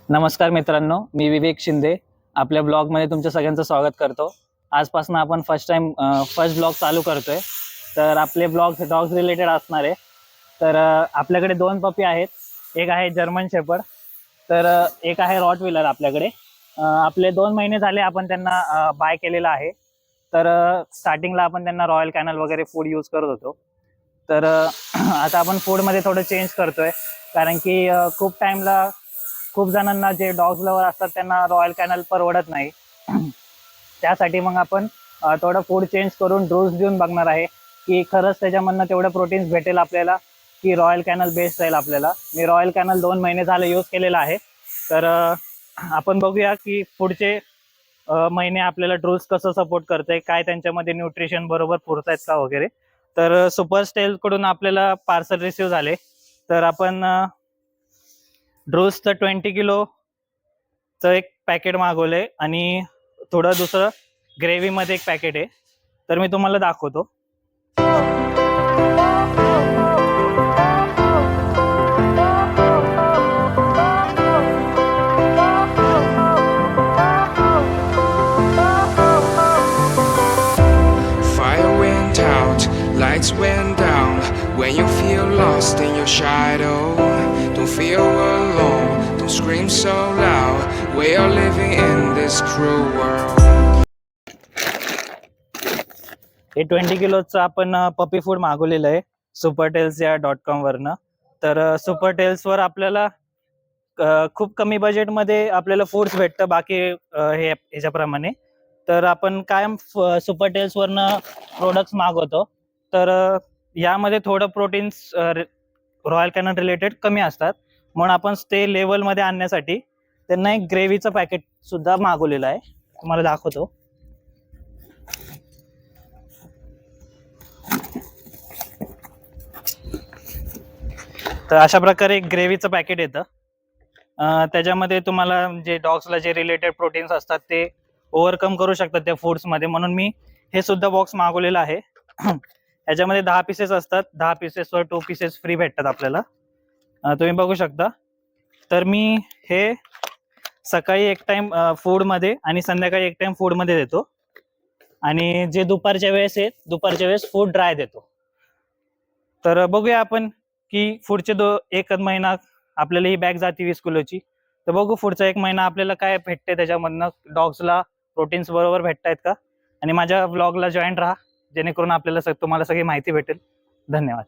नमस्कार मित्रांनो, मी विवेक शिंदे आपल्या ब्लॉगमध्ये तुमच्या सगळ्यांचं स्वागत करतो। आजपासून आपण फर्स्ट ब्लॉग चालू करतोय। तर आपले ब्लॉग डॉग्स रिलेटेड असणार आहे। तर आपल्याकडे दोन पपी आहेत, एक आहे जर्मन शेपर्ड, तर एक आहे रॉटविलर आपल्याकडे। आपले 2 महिने झाले आपण त्यांना बाय केलेलं आहे। तर स्टार्टिंगला आपण त्यांना रॉयल कॅनल वगैरे फूड यूज करत होतो। तर आता आपण फूडमध्ये थोडं चेंज करतोय, कारण की खूप जणांना जे डॉग्स लवर असतात त्यांना रॉयल कॅनल परवडत नाही। त्यासाठी मग आपण थोडं फूड चेंज करून ड्रूज देऊन बघणार आहे की खरंच त्याच्यामधनं तेवढं प्रोटीन्स भेटेल आपल्याला की रॉयल कॅनल बेस्ट राहील आपल्याला। मी रॉयल कॅनल 2 महिने झाले यूज केलेला आहे। तर आपण बघूया की पुढचे महिने आपल्याला ड्रूज कसं सपोर्ट करते, काय त्यांच्यामध्ये न्यूट्रिशन बरोबर पुरतायत का वगैरे। तर सुपर स्टेल कडून आपल्याला पार्सल रिसीव झाले। तर आपण ड्रूजचं 20 किलोचं एक पॅकेट मागवलंय आणि थोडं दुसरं ग्रेव्हीमध्ये एक पॅकेट आहे। तर मी तुम्हाला दाखवतो। Fire went out, lights went down. When you feel lost in your shadow, don't feel alone, don't scream so loud. We are living in this cruel world. हे 20 किलोचं आपण पपी फूड मागवलेलं आहे सुपरटेल्स या .com वरनं। तर सुपरटेल्सवर आपल्याला खूप कमी बजेटमध्ये आपल्याला फूड्स भेटतं बाकी ह्याच्याप्रमाणे। तर आपण कायम सुपरटेल्सवरनं प्रोडक्ट्स मागवतो। तर यामध्ये थोडं प्रोटीन्स रॉयल कॅनल रिलेटेड कमी असतात, म्हणून आपण ते लेवलमध्ये आणण्यासाठी त्यांना एक ग्रेव्हीचं पॅकेट सुद्धा मागवलेलं आहे। तुम्हाला दाखवतो। तर अशा प्रकारे एक ग्रेव्हीचं पॅकेट येतं। त्याच्यामध्ये तुम्हाला जे डॉग्सला जे रिलेटेड प्रोटीन्स असतात ते ओव्हरकम करू शकतात त्या फूड्समध्ये, म्हणून मी हे सुद्धा बॉक्स मागवलेलं आहे। याच्यामध्ये 10 पीसेस असतात, 10 पीसेसवर 2 पीसेस फ्री भेटतात आपल्याला, तुम्ही बघू शकता। तर मी हे सकाळी एक टाइम फूडमध्ये आणि संध्याकाळी एक टाइम फूडमध्ये देतो, आणि जे दुपारच्या वेळेस फूड ड्राय देतो। तर बघूया आपण की पुढचे 1 महिना आपल्याला ही बॅग जाते 20 किलोची। तर बघू पुढचा 1 महिना आपल्याला काय भेटते त्याच्यामधनं, डॉग्सला प्रोटीन्स बरोबर भेटतायत का। आणि माझ्या ब्लॉगला जॉईन राहा, जेणेकरून आपल्याला तुम्हाला सगळी माहिती भेटेल। धन्यवाद।